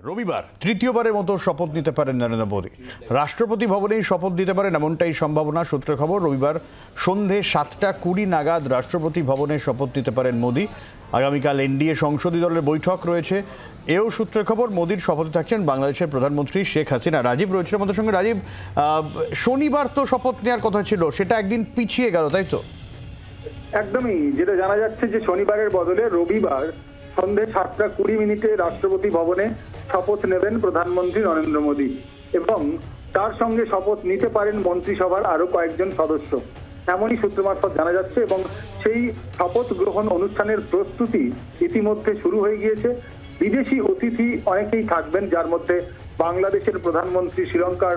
রবিবার তৃতীয়বারের মতো শপথ নিতে পারেন নরেন্দ্র মোদী। রাষ্ট্রপতি ভবনেই শপথ নিতে পারেন এমনটাই সম্ভাবনা। সূত্রে খবর, রবিবার সন্ধে 7:20 নাগাদ রাষ্ট্রপতি ভবনে শপথ নিতে পারেন মোদী। আগামীকাল এনডিএ সংসদীয় দলের বৈঠক রয়েছে। এও সূত্রের খবর, মোদীর শপথে থাকছেন বাংলাদেশের প্রধানমন্ত্রী শেখ হাসিনা। রাজীব রয়েছে আমাদের সঙ্গে। রাজীব, শনিবার তো শপথ নেওয়ার কথা ছিল, সেটা একদিন পিছিয়ে গেল, তাই তো? একদমই, যেটা জানা যাচ্ছে যে শনিবারের বদলে রবিবার সন্ধ্যে 7:20 রাষ্ট্রপতি ভবনে শপথ নেবেন প্রধানমন্ত্রী নরেন্দ্র মোদী এবং তার সঙ্গে শপথ নিতে পারেন মন্ত্রিসভার আরো কয়েকজন সদস্য, এমনই সূত্র মারফত জানা যাচ্ছে। এবং সেই শপথ গ্রহণ অনুষ্ঠানের প্রস্তুতি ইতিমধ্যে শুরু হয়ে গিয়েছে। বিদেশি অতিথি অনেকেই থাকবেন, যার মধ্যে বাংলাদেশের প্রধানমন্ত্রী, শ্রীলঙ্কার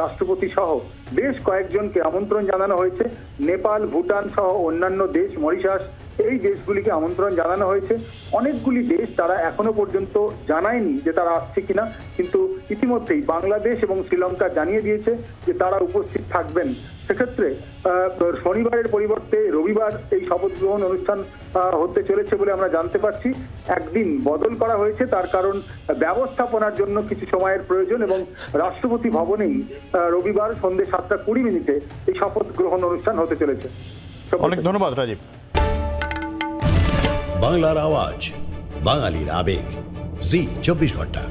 রাষ্ট্রপতি সহ বেশ কয়েকজনকে আমন্ত্রণ জানানো হয়েছে। নেপাল, ভুটান সহ অন্যান্য দেশ, মরিশাস, এই দেশগুলিকে আমন্ত্রণ জানানো হয়েছে। অনেকগুলি দেশ তারা এখনো পর্যন্ত জানায়নি যে তারা আসছে কিনা, কিন্তু ইতিমধ্যেই বাংলাদেশ এবং শ্রীলঙ্কা জানিয়ে দিয়েছে যে তারা উপস্থিত থাকবেন। সেক্ষেত্রে শনিবারের পরিবর্তে রবিবার এই শপথ গ্রহণ অনুষ্ঠান হতে চলেছে বলে আমরা জানতে পারছি। একদিন বদল করা হয়েছে, তার কারণ ব্যবস্থাপনার জন্য কিছু সময়ের প্রয়োজন এবং রাষ্ট্রপতি ভবনেই রবিবার সন্ধ্যে 7:20 এই শপথ গ্রহণ অনুষ্ঠান হতে চলেছে। অনেক ধন্যবাদ রাজীব। বাংলার আওয়াজ, বাঙালির আবেগ, জি 24 ঘন্টা।